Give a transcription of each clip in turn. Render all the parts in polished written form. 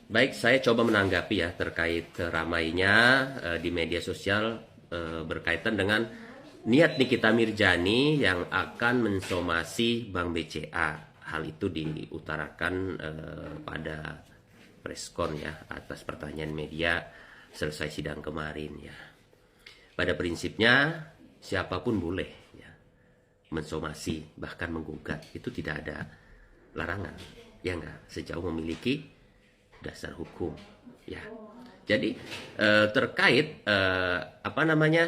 Baik, saya coba menanggapi ya terkait ramainya di media sosial berkaitan dengan niat Nikita Mirjani yang akan mensomasi Bank BCA. Hal itu diutarakan pada preskon ya atas pertanyaan media selesai sidang kemarin ya. Pada prinsipnya siapapun boleh ya mensomasi bahkan menggugat, itu tidak ada larangan ya enggak, sejauh memiliki dasar hukum ya. Jadi terkait apa namanya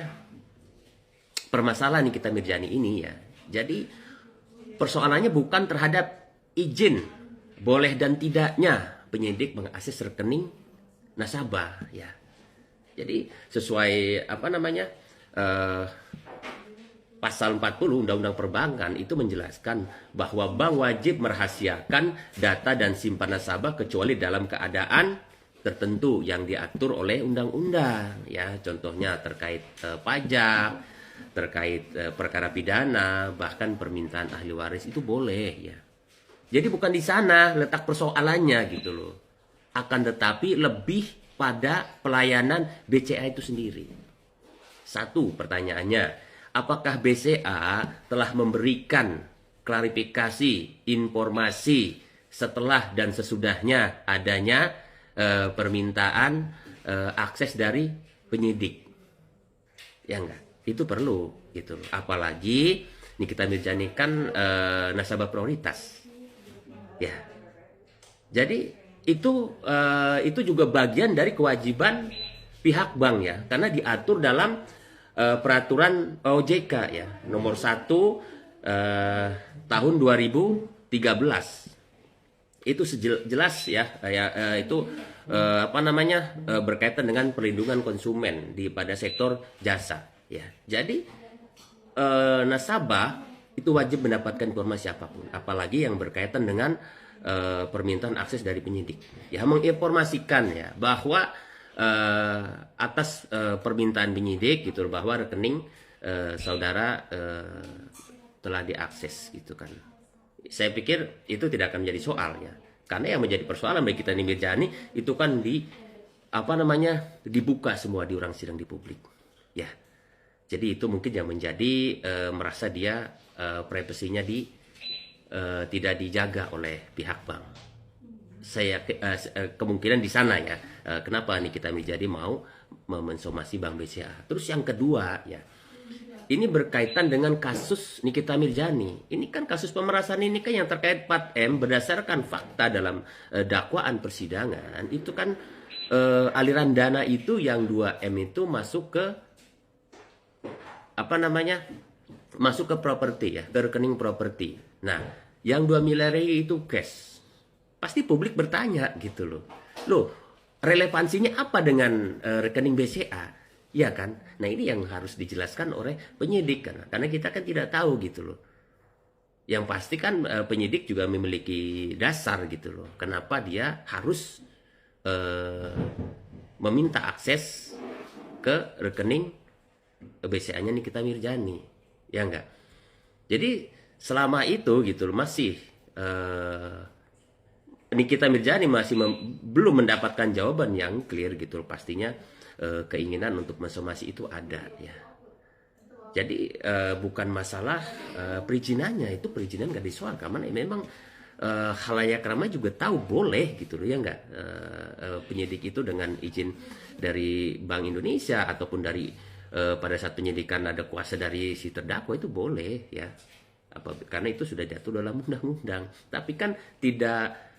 permasalahan Nikita Mirjani ini ya. Jadi persoalannya bukan terhadap izin boleh dan tidaknya penyidik mengakses rekening nasabah ya. Jadi sesuai apa namanya pasal 40 Undang-Undang Perbankan itu menjelaskan bahwa bank wajib merahasiakan data dan simpan nasabah kecuali dalam keadaan tertentu yang diatur oleh undang-undang ya. Contohnya terkait pajak, terkait perkara pidana, bahkan permintaan ahli waris itu boleh ya. Jadi bukan di sana letak persoalannya gitu loh. Akan tetapi lebih pada pelayanan BCA itu sendiri. Satu pertanyaannya, apakah BCA telah memberikan klarifikasi, informasi setelah dan sesudahnya adanya permintaan akses dari penyidik? Ya enggak, itu perlu gitu. Apalagi Nikita Mirjani kan nasabah prioritas. Ya. Jadi itu juga bagian dari kewajiban pihak bank ya, karena diatur dalam peraturan OJK ya nomor 1 tahun 2013. Itu jelas ya kayak itu apa namanya berkaitan dengan perlindungan konsumen pada sektor jasa ya. Jadi nasabah itu wajib mendapatkan informasi apapun, apalagi yang berkaitan dengan permintaan akses dari penyidik ya, menginformasikan ya bahwa atas permintaan penyidik gitu bahwa rekening saudara telah diakses gitu kan. Saya pikir itu tidak akan menjadi soal ya, karena yang menjadi persoalan bagi kita Mirjani itu kan apa namanya dibuka semua di orang sidang di publik ya. Jadi itu mungkin yang menjadi merasa dia privasinya tidak dijaga oleh pihak bank. Saya kemungkinan di sana ya. Kenapa Nikita Mirjani mau mensomasi Bank BCA? Terus yang kedua ya, ini berkaitan dengan kasus Nikita Mirjani. Ini kan kasus pemerasan ini kan yang terkait 4M berdasarkan fakta dalam dakwaan persidangan itu kan aliran dana itu yang 2M itu masuk ke apa namanya? Masuk ke properti ya, ke rekening properti. Nah, yang 2 miliar itu cash. Pasti publik bertanya gitu loh. Loh, relevansinya apa dengan rekening BCA? Ya kan? Nah, ini yang harus dijelaskan oleh penyidik kan. Karena kita kan tidak tahu gitu loh. Yang pasti kan penyidik juga memiliki dasar gitu loh. Kenapa dia harus meminta akses ke rekening BCA-nya Nikita Mirjani. Ya enggak? Jadi selama itu gitu loh masih Nikita Mirjani masih belum mendapatkan jawaban yang clear gitu loh. Pastinya keinginan untuk mensomasi itu ada ya. Jadi bukan masalah perizinannya, itu perizinan nggak disoal karena memang khalayak ramai juga tahu boleh gitu loh ya enggak, penyidik itu dengan izin dari Bank Indonesia ataupun dari pada saat penyidikan ada kuasa dari si terdakwa itu boleh ya. Karena itu sudah jatuh dalam undang-undang. Tapi kan tidak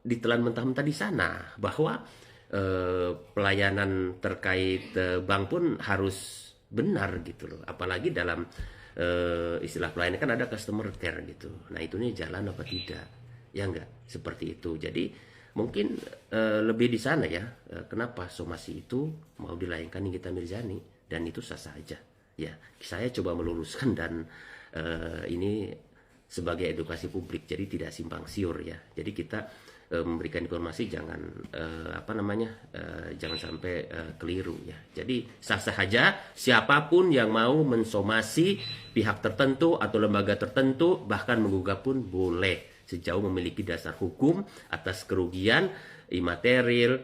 ditelan mentah-mentah di sana bahwa pelayanan terkait bank pun harus benar gitu loh. Apalagi dalam istilah pelayanan kan ada customer care gitu. Nah, itu nih jalan apa tidak? Ya enggak, seperti itu. Jadi mungkin lebih di sana ya. Kenapa somasi itu mau dilayangkan Nikita Mirjani dan itu sah saja. Ya, saya coba meluruskan dan ini sebagai edukasi publik, jadi tidak simpang siur ya. Jadi kita memberikan informasi jangan jangan sampai keliru ya. Jadi sah-sah saja siapapun yang mau mensomasi pihak tertentu atau lembaga tertentu bahkan menggugat pun boleh. sejauh memiliki dasar hukum atas kerugian imaterial,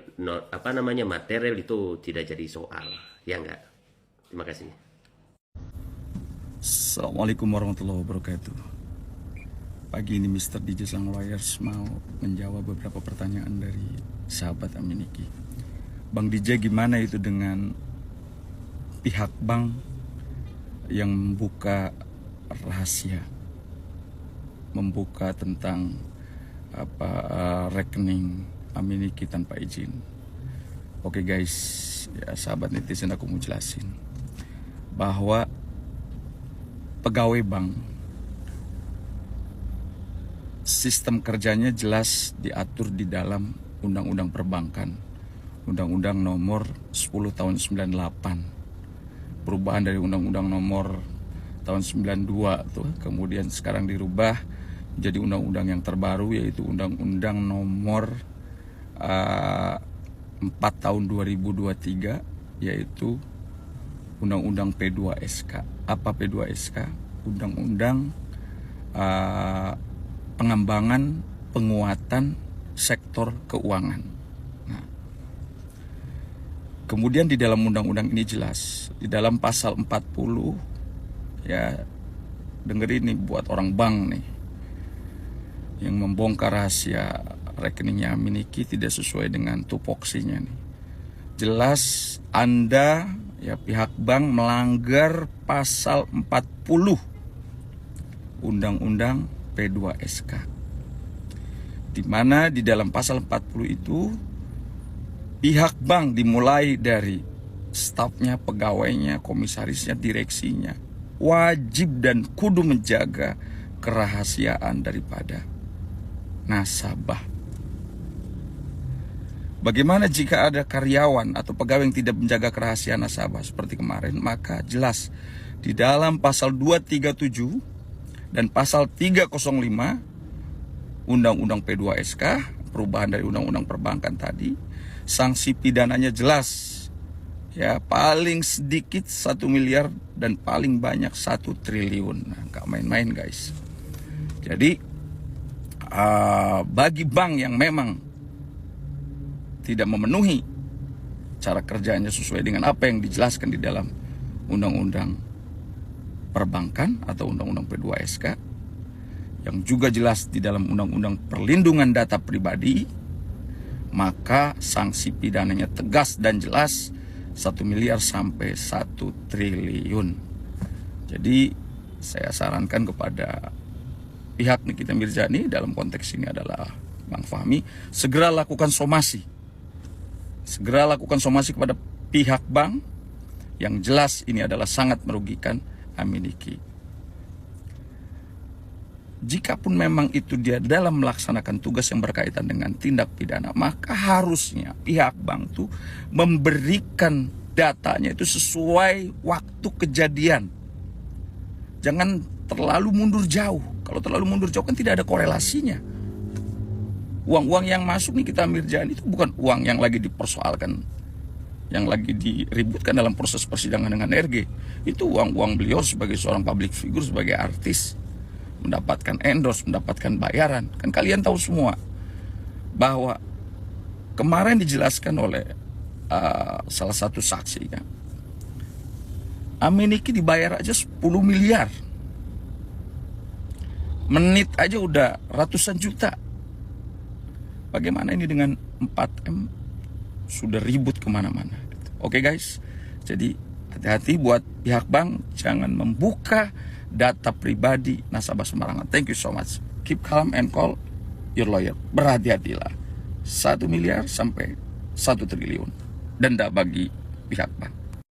material itu tidak jadi soal, ya enggak? Terima kasih. Assalamualaikum warahmatullahi wabarakatuh. Pagi ini Mr. DJ Sang Lawyers mau menjawab beberapa pertanyaan dari sahabat Aminiki. Bang DJ, gimana itu dengan pihak bank yang membuka rahasia, membuka tentang rekening Aminiki tanpa izin? Oke guys, ya sahabat netizen, aku mau jelasin bahwa pegawai bank sistem kerjanya jelas diatur di dalam Undang-Undang Perbankan, Undang-Undang nomor 10 tahun 98, perubahan dari Undang-Undang nomor tahun 92 tuh, kemudian sekarang dirubah menjadi undang-undang yang terbaru, yaitu Undang-Undang nomor 4 tahun 2023, yaitu Undang-Undang P2SK. Apa P2SK? Undang-Undang pengembangan penguatan sektor keuangan. Nah, kemudian di dalam undang-undang ini jelas, di dalam pasal 40, ya dengerin nih buat orang bank nih yang membongkar rahasia rekeningnya Aminiki tidak sesuai dengan tupoksinya nih. Jelas Anda, ya pihak bank, melanggar pasal 40 Undang-Undang P2SK, di mana di dalam pasal 40 itu pihak bank dimulai dari stafnya, pegawainya, komisarisnya, direksinya wajib dan kudu menjaga kerahasiaan daripada nasabah. Bagaimana jika ada karyawan atau pegawai yang tidak menjaga kerahasiaan nasabah seperti kemarin? Maka jelas di dalam pasal 237 dan pasal 305 Undang-Undang P2SK, perubahan dari Undang-Undang Perbankan tadi, sanksi pidananya jelas. Ya, paling sedikit 1 miliar dan paling banyak 1 triliun. Nah, gak main-main guys. Jadi bagi bank yang memang tidak memenuhi cara kerjanya sesuai dengan apa yang dijelaskan di dalam Undang-Undang Perbankan atau Undang-Undang P2SK, yang juga jelas di dalam Undang-Undang Perlindungan Data Pribadi, maka sanksi pidananya tegas dan jelas, 1 miliar sampai 1 triliun. Jadi saya sarankan kepada pihak Nikita Mirzani, dalam konteks ini adalah Bang Fahmi, segera lakukan somasi. Segera lakukan somasi kepada pihak bank yang jelas ini adalah sangat merugikan Aminiki. Jikapun memang itu dia dalam melaksanakan tugas yang berkaitan dengan tindak pidana, maka harusnya pihak bank tuh memberikan datanya itu sesuai waktu kejadian. Jangan terlalu mundur jauh. Kalau terlalu mundur jauh kan tidak ada korelasinya. Uang-uang yang masuk nih kita Mirzani itu bukan uang yang lagi dipersoalkan, yang lagi diributkan dalam proses persidangan dengan RG. Itu uang-uang beliau sebagai seorang public figure, sebagai artis, mendapatkan endorse, mendapatkan bayaran. Kan kalian tahu semua bahwa kemarin dijelaskan oleh salah satu saksi ya, Aminiki dibayar aja 10 miliar. Menit aja udah ratusan juta. Bagaimana ini dengan 4M? Sudah ribut kemana-mana. Oke guys, jadi hati-hati buat pihak bank, jangan membuka data pribadi nasabah sembarangan. Thank you so much. Keep calm and call your lawyer. Berhati-hatilah. 1 miliar sampai 1 triliun denda bagi pihak bank.